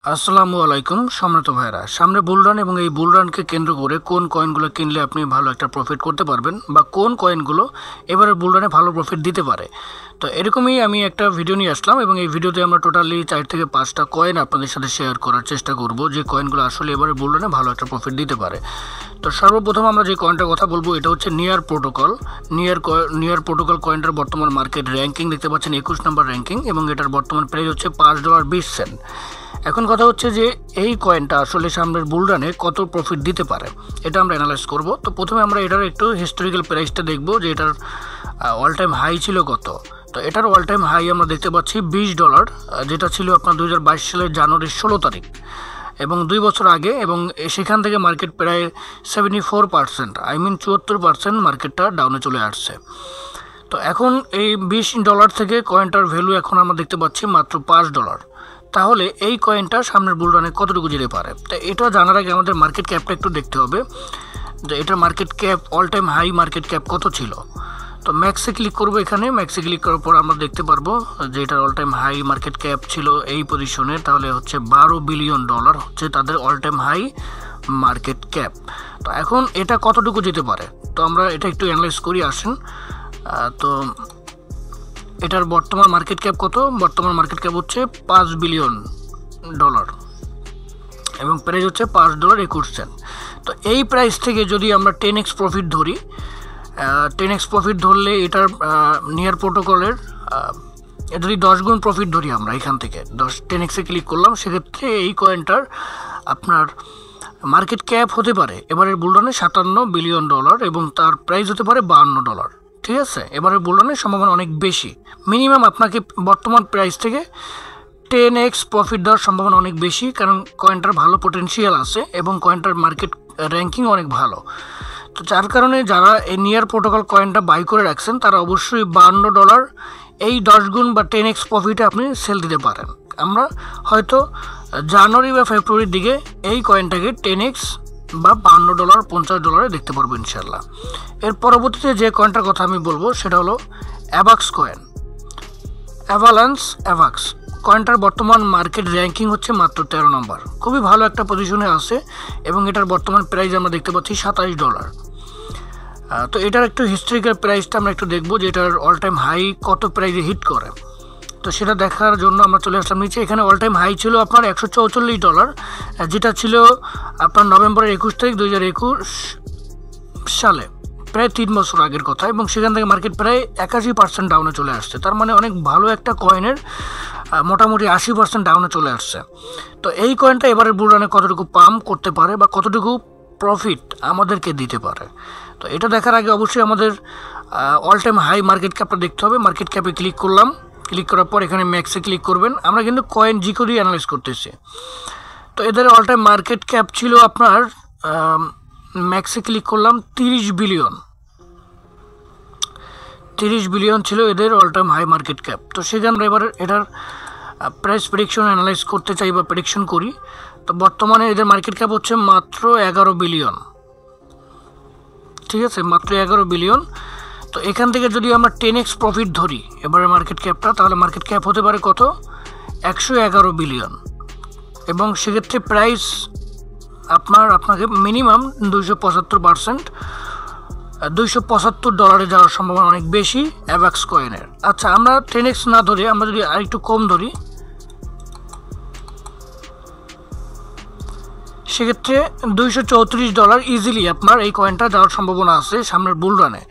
আসসালামু আলাইকুম সম্মানিত ভাইরা, সামনে বুলরান এবং এই বুলরানকে কেন্দ্র করে কোন কয়েনগুলো কিনলে আপনি ভালো একটা প্রফিট করতে পারবেন বা কোন কয়েনগুলো এবারে বুলরানে ভালো প্রফিট দিতে পারে। তো এরকমই আমি একটা ভিডিও নিয়ে আসলাম এবং এই ভিডিওতে আমরা টোটালি 4 থেকে 5টা কয়েন আপনাদের সাথে শেয়ার করার চেষ্টা করব, যে কয়েনগুলো আসলে এবারে বুলরানে ভালো একটা প্রফিট দিতে পারে। তো সর্বপ্রথম আমরা যে কয়েনটার কথা বলবো এটা হচ্ছে নিয়ার প্রোটোকল। নিয়ার প্রোটোকল কয়েনটার বর্তমান মার্কেট র্যাঙ্কিং দেখতে পাচ্ছেন 21 নম্বর র্যাঙ্কিং এবং এটার বর্তমান প্রাইস হচ্ছে $5.20। এখন কথা হচ্ছে যে এই কয়েনটা আসলে সামনের বুলরানে কত প্রফিট দিতে পারে এটা আমরা অ্যানালাইজ করব। তো প্রথমে আমরা এটার একটু হিস্টোরিক্যাল প্রাইসটা দেখব যে এটার অল টাইম হাই ছিল কত। তো এটার অল টাইম হাই আমরা দেখতে পাচ্ছি $20, যেটা ছিল আপনার 2022 সালের জানুয়ারির 16 তারিখ এবং 2 বছর আগে, এবং সেখান থেকে মার্কেট প্রায় 74%, আই মিন 74% মার্কেটটা ডাউনে চলে আসছে। তো এখন এই $20 থেকে কয়েনটার ভ্যালু এখন আমরা দেখতে পাচ্ছি মাত্র $5। তাহলে এই কয়েনটা সামনের বুলরানে কতটুকু যেতে পারে, তো এটা জানার আগে আমাদের মার্কেট ক্যাপটা একটু দেখতে হবে যে এটার market cap all time high market cap কত ছিল। তো ম্যাক্সে ক্লিক করবো, এখানে ম্যাক্সে ক্লিক করার পর আমরা দেখতে পারবো যে এটার all time high market cap ছিল এই পজিশনে, তাহলে হচ্ছে $12 বিলিয়ন হচ্ছে তাদের all time high market cap. তো এখন এটা কতটুকু যেতে পারে, তো আমরা এটা একটু অ্যানালাইজ করি আসেন। তো এটার বর্তমান মার্কেট ক্যাপ কত? বর্তমান মার্কেট ক্যাপ হচ্ছে $5 বিলিয়ন এবং প্রাইস হচ্ছে $5.21। তো এই প্রাইস থেকে যদি আমরা 10x প্রফিট ধরি, 10x প্রফিট ধরলে এটার নিয়ার প্রোটোকলের যদি 10 গুণ প্রফিট ধরি আমরা এখান থেকে 10-10xে ক্লিক করলাম, সেক্ষেত্রে এই কয়েনটার আপনার মার্কেট ক্যাপ হতে পারে এবারের বুলরানে $57 বিলিয়ন এবং তার প্রাইস হতে পারে $52। ঠিক আছে, এবারে বুলরানের সম্ভাবনা অনেক বেশি। মিনিমাম আপনাকে বর্তমান প্রাইস থেকে 10x প্রফিট দেওয়ার সম্ভাবনা অনেক বেশি, কারণ কয়েনটার ভালো পটেনশিয়াল আছে এবং কয়েনটার মার্কেট র্যাঙ্কিং অনেক ভালো। তো যার কারণে যারা এই নিয়ার প্রোটোকল কয়েনটা বাই করে রাখছেন তারা অবশ্যই $52 এই 10 গুণ বা 10x প্রফিটে আপনি সেল দিতে পারেন। আমরা হয়তো জানুয়ারি বা ফেব্রুয়ারির দিকে এই কয়েনটাকে 10x বা $52 $50 দেখতে পারবো ইনশাল্লাহ। এর পরবর্তীতে যে কয়েনটার কথা আমি বলবো সেটা হলো অ্যাভাক্স কয়েন, অ্যাভাক্স কয়েনটার বর্তমান মার্কেট র্যাঙ্কিং হচ্ছে মাত্র 13 নম্বর, খুবই ভালো একটা পজিশনে আছে এবং এটার বর্তমান প্রাইস আমরা দেখতে পাচ্ছি $27। তো এটার একটু হিস্ট্রিক্যাল প্রাইসটা আমরা একটু দেখবো যে এটার অল টাইম হাই কত প্রাইসে হিট করে। তো সেটা দেখার জন্য আমরা চলে আসলাম নিচে। এখানে অল টাইম হাই ছিল আপনার $144, যেটা ছিল আপনার নভেম্বরের 21 তারিখ 2021 সালে, প্রায় 3 বছর আগের কথা, এবং সেখান থেকে মার্কেট প্রায় 81% ডাউনে চলে আসছে। তার মানে অনেক ভালো একটা কয়েনের মোটামুটি 80% ডাউনে চলে আসছে। তো এই কয়েনটা এবারের বুলরানে কতটুকু পাম্প করতে পারে বা কতটুকু প্রফিট আমাদেরকে দিতে পারে, তো এটা দেখার আগে অবশ্যই আমাদের অল টাইম হাই মার্কেট ক্যাপটা দেখতে হবে। মার্কেট ক্যাপে ক্লিক করলাম, ক্লিক করার পর এখানে ম্যাক্সে ক্লিক করবেন। আমরা কিন্তু কয়েন জিকো দিয়ে অ্যানালাইজ করতেছি। তো এদের অল টাইম মার্কেট ক্যাপ ছিল আপনার ম্যাক্সে ক্লিক করলাম $30 বিলিয়ন ছিল এদের all time high market cap. তো সেখানে আমরা এবার এটার প্রাইস প্রেডিকশন অ্যানালাইজ করতে চাই বা প্রেডিকশন করি। তো বর্তমানে এদের মার্কেট ক্যাপ হচ্ছে মাত্র $11 বিলিয়ন। ঠিক আছে, মাত্র $11 বিলিয়ন। তো এখান থেকে যদি আমরা 10x প্রফিট ধরি এবারে মার্কেট ক্যাপটা, তাহলে মার্কেট ক্যাপ হতে পারে কত? $111 বিলিয়ন, এবং সেক্ষেত্রে প্রাইস আপনাকে মিনিমাম 275% $275 যাওয়ার সম্ভাবনা অনেক বেশি অ্যাভাক্স কয়েনের। আচ্ছা, আমরা 10x না ধরে আমরা যদি আরেকটু কম ধরি, সেক্ষেত্রে $234 ইজিলি আপনার এই কয়েনটা যাওয়ার সম্ভাবনা আছে সামনের বুলরানে।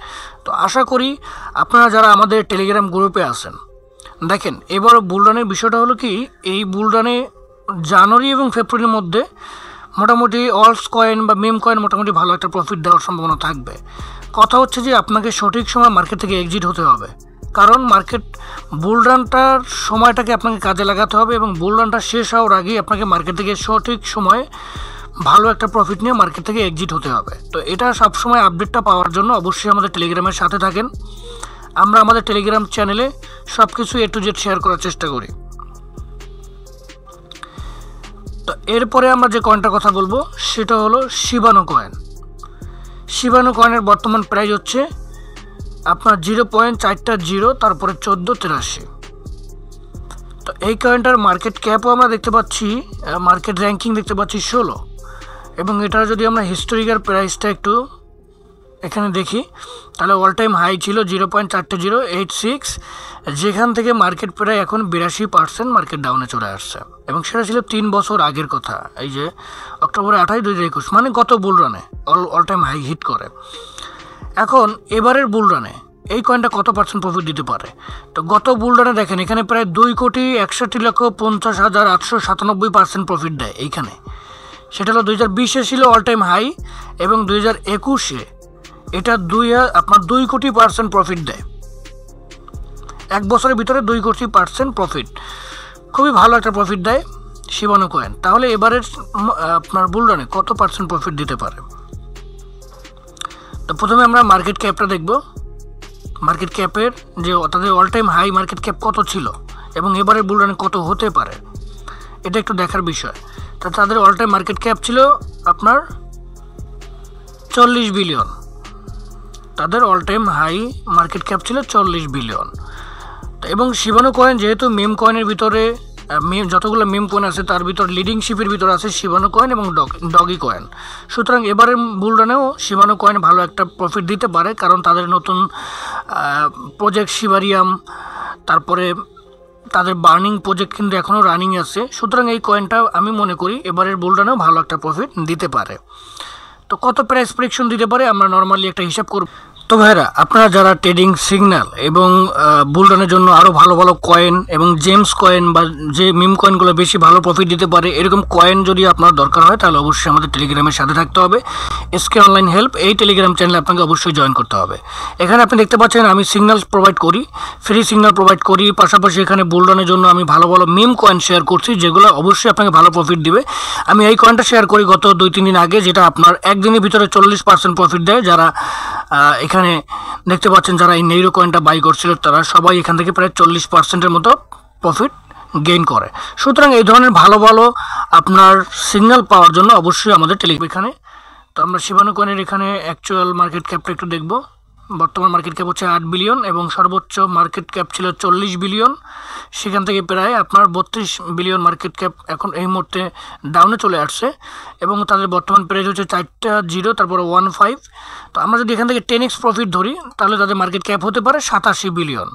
তো আশা করি আপনারা যারা আমাদের টেলিগ্রাম গ্রুপে আছেন, দেখেন এবার বুলরানের বিষয়টা হলো কি, এই বুলরানে জানুয়ারি এবং ফেব্রুয়ারির মধ্যে মোটামুটি অলস কয়েন বা মেম কয়েন মোটামুটি ভালো একটা প্রফিট দেওয়ার সম্ভাবনা থাকবে। কথা হচ্ছে যে আপনাকে সঠিক সময় মার্কেট থেকে এক্সিট হতে হবে, কারণ মার্কেট বুলরানটার সময়টাকে আপনাকে কাজে লাগাতে হবে এবং বুলরানটা শেষ হওয়ার আগেই আপনাকে মার্কেট থেকে সঠিক সময়ে ভালো একটা প্রফিট নিয়ে মার্কেট থেকে এক্সিট হতে হবে। তো এটা সবসময় আপডেটটা পাওয়ার জন্য অবশ্যই আমাদের টেলিগ্রামের সাথে থাকেন। আমরা আমাদের টেলিগ্রাম চ্যানেলে সব কিছু A to Z শেয়ার করার চেষ্টা করি। তো এরপরে আমরা যে কয়েনটার কথা বলবো সেটা হলো শিবানো কয়েন। শিবানো কয়েনের বর্তমান প্রাইস হচ্ছে আপনার 0.4টা 0 তারপরে 1483। তো এই কয়েনটার মার্কেট ক্যাপও আমরা দেখতে পাচ্ছি, মার্কেট র্যাঙ্কিং দেখতে পাচ্ছি 16, এবং এটার যদি আমরা হিস্টোরিক্যাল প্রাইসটা একটু এখানে দেখি তাহলে অল টাইম হাই ছিল 0.4086, যেখান থেকে মার্কেট প্রায় এখন 82% মার্কেট ডাউনে চলে আসছে, এবং সেটা ছিল 3 বছর আগের কথা। এই যে অক্টোবর 28, 2021, মানে গত বুল রানে অল টাইম হাই হিট করে। এখন এবারের বুল রানে এই কয়েনটা কত পার্সেন্ট প্রফিট দিতে পারে? তো গত বুল রানে দেখেন এখানে প্রায় 2,61,50,897% প্রফিট দেয় এইখানে। সেটা হলো 2020-এ ছিল অল টাইম হাই, এবং 2021-এ এটা 2,00,00,000% প্রফিট দেয়। এক বছরের ভিতরে 2,00,00,000% প্রফিট, খুবই ভালো একটা প্রফিট দেয় শিবানু কয়েন। তাহলে এবারের আপনার বুল রানে কত পার্সেন্ট প্রফিট দিতে পারে? তো প্রথমে আমরা মার্কেট ক্যাপটা দেখব। মার্কেট ক্যাপের যে তাদের all time high market cap কত ছিল এবং এবারের বুল রানে কত হতে পারে, এটা একটু দেখার বিষয়। তো তাদের অল টাইম মার্কেট ক্যাপ ছিল আপনার 40 বিলিয়ন। তাদের all time high market cap ছিল 40 বিলিয়ন। তো এবং শিবানু কয়েন যেহেতু মেম কয়েনের ভিতরে যতগুলো মেম কয়েন আছে তার ভিতর লিডিং শিপের ভিতরে আছে শিবানু কয়েন এবং ডগি কয়েন, সুতরাং এবারের বুল রানেও শিবানু কয়েন ভালো একটা প্রফিট দিতে পারে, কারণ তাদের নতুন প্রজেক্ট শিবারিয়াম, তারপরে তাদের বার্নিং প্রজেক্ট কিন্তু এখনও রানিং আছে। সুতরাং এই কয়েনটা আমি মনে করি এবারের বুল রানেও ভালো একটা প্রফিট দিতে পারে। তো কত প্রাইস প্রেডিকশন দিতে পারে আমরা নর্মালি একটা হিসাব করব। তো ভাইরা, আপনারা যারা ট্রেডিং সিগন্যাল এবং বুল রানের জন্য আরও ভালো ভালো কয়েন এবং জেমস কয়েন বা যে মিম কয়েনগুলো বেশি ভালো প্রফিট দিতে পারে এরকম কয়েন যদি আপনার দরকার হয় তাহলে অবশ্যই আমাদের টেলিগ্রামের সাথে থাকতে হবে। এসকে অনলাইন হেল্প এই টেলিগ্রাম চ্যানেলে আপনাকে অবশ্যই জয়েন করতে হবে। এখানে আপনি দেখতে পাচ্ছেন আমি সিগন্যাল প্রোভাইড করি, ফ্রি সিগন্যাল প্রোভাইড করি, পাশাপাশি এখানে বুল রানের জন্য আমি ভালো ভালো মিম কয়েন শেয়ার করছি যেগুলো অবশ্যই আপনাকে ভালো প্রফিট দিবে। আমি এই কয়েনটা শেয়ার করি গত 2-3 দিন আগে, যেটা আপনার একদিনের ভিতরে 40% প্রফিট দেয়। যারা এখানে দেখতে পাচ্ছেন যারা এই নেইরো কয়েনটা বাই করছিল তারা সবাই এখান থেকে প্রায় 40%-এর মতো প্রফিট গেইন করে। সুতরাং এই ধরনের ভালো ভালো আপনার সিগন্যাল পাওয়ার জন্য অবশ্যই আমাদের টেলিগ্রাম এখানে। তো আমরা শিবানু কয়েনের এখানে অ্যাকচুয়াল মার্কেট ক্যাপটা একটু দেখব। বর্তমান মার্কেট ক্যাপ হচ্ছে 8 বিলিয়ন এবং সর্বোচ্চ মার্কেট ক্যাপ ছিল 40 বিলিয়ন। সেখান থেকে প্রায় আপনার 32 বিলিয়ন মার্কেট ক্যাপ এখন এই মুহূর্তে ডাউনে চলে আসছে, এবং তাদের বর্তমান প্রাইস হচ্ছে 4টা 0 তারপরে 15। তো আমরা যদি এখান থেকে 10x প্রফিট ধরি তাহলে তাদের মার্কেট ক্যাপ হতে পারে 87 বিলিয়ন,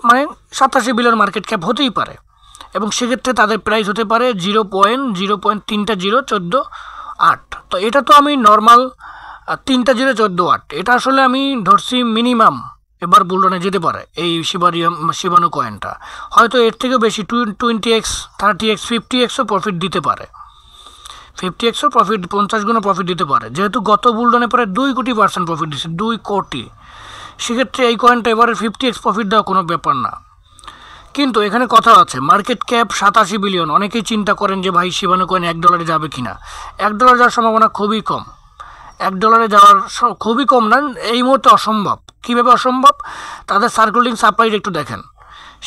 মানে 87 বিলিয়ন মার্কেট ক্যাপ হতেই পারে, এবং সেক্ষেত্রে তাদের প্রাইস হতে পারে 0.0.308। তো এটা তো আমি নর্মাল 3.014 এটা আসলে আমি ধরছি মিনিমাম এবার বুল রানে যেতে পারে এই শিবানু কয়েনটা। হয়তো এর থেকেও বেশি 20x 30x 50xও প্রফিট দিতে পারে, 50xও প্রফিট 50 গুণও প্রফিট দিতে পারে, যেহেতু গত বুল রানে প্রায় 2,00,00,000% প্রফিট দিচ্ছে, 2 কোটি। সেক্ষেত্রে এই কয়েনটা এবারে 50x প্রফিট দেওয়া কোনো ব্যাপার না। কিন্তু এখানে কথা আছে মার্কেট ক্যাপ 87 বিলিয়ন। অনেকেই চিন্তা করেন যে ভাই শিবানু কয়েন $1 যাবে কিনা। $1 যাওয়ার সম্ভাবনা খুবই কম, $1 যাওয়ার খুবই কম না, এই মুহূর্তে অসম্ভব। কীভাবে অসম্ভব? তাদের সার্কুলেটিং সাপ্লাই একটু দেখেন।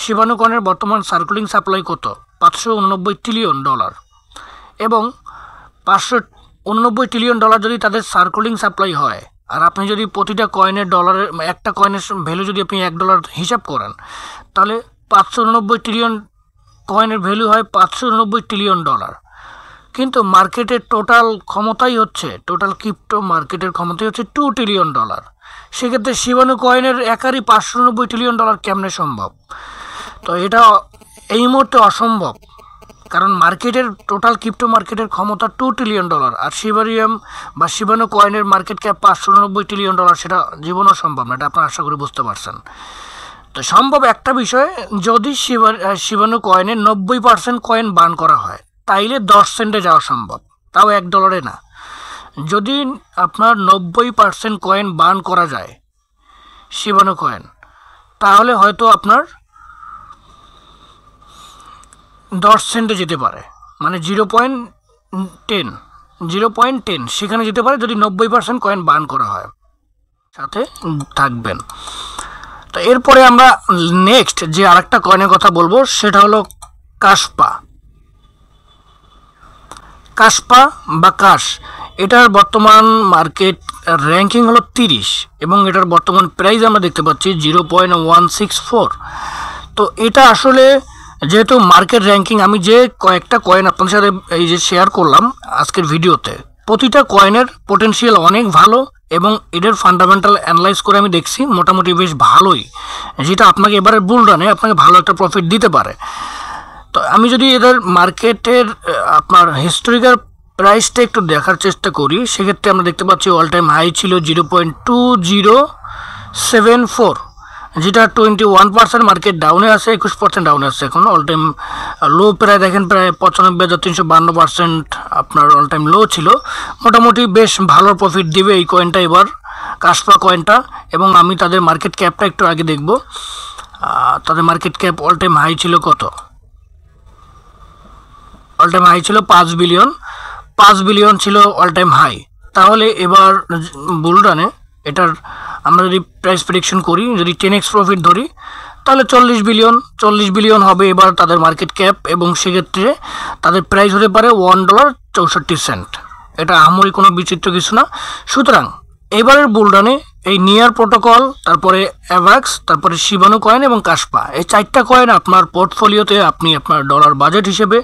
শিবানু কয়েনের বর্তমান সার্কুলেটিং সাপ্লাই কত? $589 ট্রিলিয়ন, এবং $589 ট্রিলিয়ন যদি তাদের সার্কুলেটিং সাপ্লাই হয়, আর আপনি যদি প্রতিটা কয়েনের ডলারের একটা কয়েনের ভ্যালু যদি আপনি $1 হিসাব করেন তাহলে 589 ট্রিলিয়ন কয়েনের ভ্যালু হয় $589 ট্রিলিয়ন। কিন্তু মার্কেটের টোটাল ক্ষমতাই হচ্ছে, টোটাল ক্রিপ্টো মার্কেটের ক্ষমতাই হচ্ছে $2 ট্রিলিয়ন। সেক্ষেত্রে শিবানু কয়েনের একারই $589 ট্রিলিয়ন কেমনে সম্ভব? তো এটা এই মুহূর্তে অসম্ভব, কারণ মার্কেটের টোটাল ক্রিপ্টো মার্কেটের ক্ষমতা $2 ট্রিলিয়ন, আর শিবারিয়াম বা শিবানু কয়েনের মার্কেট ক্যাপ $589 ট্রিলিয়ন, সেটা জীবনও সম্ভব না। এটা আপনারা আশা করি বুঝতে পারছেন। তো সম্ভব একটা বিষয়, যদি শিবানু কয়েনের 90% কয়েন বার্ন করা হয় তাইলে 10 সেন্টে যাওয়া সম্ভব, তাও $1 না। যদি আপনার 90% কয়েন বার্ন করা যায় শিবানু কয়েন, তাহলে হয়তো আপনার 10 সেন্টে যেতে পারে, মানে 0.10 সেখানে যেতে পারে যদি 90% কয়েন বার্ন করা হয়। সাথে থাকবেন। তো এরপরে আমরা নেক্সট যে আরেকটা কয়েনের কথা বলবো সেটা হলো কাশপা বা কাশ। এটার বর্তমান মার্কেট র্যাঙ্কিং হলো 30 এবং এটার বর্তমান প্রাইস আমরা দেখতে পাচ্ছি 0.164। তো এটা আসলে যেহেতু মার্কেট র্যাঙ্কিং আমি যে কয়েকটা কয়েন আপনাদের সাথে এই যে শেয়ার করলাম আজকের ভিডিওতে, প্রতিটা কয়েনের পোটেনশিয়াল অনেক ভালো এবং এদের ফান্ডামেন্টাল অ্যানালাইজ করে আমি দেখছি মোটামুটি বেশ ভালোই, যেটা আপনাকে এবারে বুল রানে আপনাকে ভালো একটা প্রফিট দিতে পারে। তো আমি যদি এদের মার্কেটের আপনার হিস্টোরিক্যাল প্রাইসটা একটু দেখার চেষ্টা করি, সেক্ষেত্রে আমরা দেখতে পাচ্ছি অল টাইম হাই ছিল 0.2074, যেটা 21% মার্কেট ডাউনে আছে, 21% ডাউনে আছে এখন। অল টাইম লো প্রায় দেখেন প্রায় 95,352% আপনার অল টাইম লো ছিল। মোটামুটি বেশ ভালো প্রফিট দিবে এই কয়েনটা এবার, কাশপা কয়েনটা। এবং আমি তাদের মার্কেট ক্যাপটা একটু আগে দেখব। তাদের market cap all time high ছিল কত? অল টাইম হাই ছিল 5 বিলিয়ন, 5 বিলিয়ন ছিল অল টাইম হাই। তাহলে এবার বুল রানে এটার আমরা যদি প্রাইস প্রেডিকশন করি, যদি 10x প্রফিট ধরি, তাহলে 40 বিলিয়ন হবে এবার তাদের মার্কেট ক্যাপ, এবং সেক্ষেত্রে তাদের প্রাইস হতে পারে $1.64। এটা আহামরি কোনো বিচিত্র কিছু না। সুতরাং এবারের বুল রানে এই নিয়ার প্রোটোকল, তারপরে অ্যাভাক্স, তারপরে শিবানু কয়েন এবং কাশপা, এই 4টা কয়েন আপনার পোর্টফোলিওতে আপনি আপনার ডলার বাজেট হিসেবে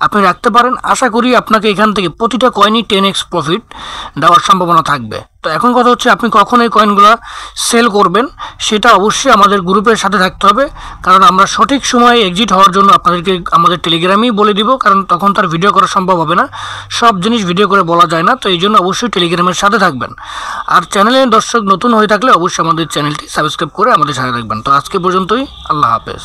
আপনি রাখতে পারেন। আশা করি আপনাকে এখান থেকে প্রতিটা কয়েনই 10x প্রফিট দেওয়ার সম্ভাবনা থাকবে। তো এখন কথা হচ্ছে আপনি কখন এই কয়েনগুলো সেল করবেন, সেটা অবশ্যই আমাদের গ্রুপের সাথে থাকতে হবে, কারণ আমরা সঠিক সময়ে এক্সিট হওয়ার জন্য আপনাদেরকে আমাদের টেলিগ্রামেই বলে দিব, কারণ তখন তার ভিডিও করা সম্ভব হবে না, সব জিনিস ভিডিও করে বলা যায় না। তো এই জন্য অবশ্যই টেলিগ্রামের সাথে থাকবেন। আর চ্যানেলের দর্শক নতুন হয়ে থাকলে অবশ্যই আমাদের চ্যানেলটি সাবস্ক্রাইব করে আমাদের সাথে থাকবেন। তো আজকে পর্যন্তই, আল্লাহ হাফেজ।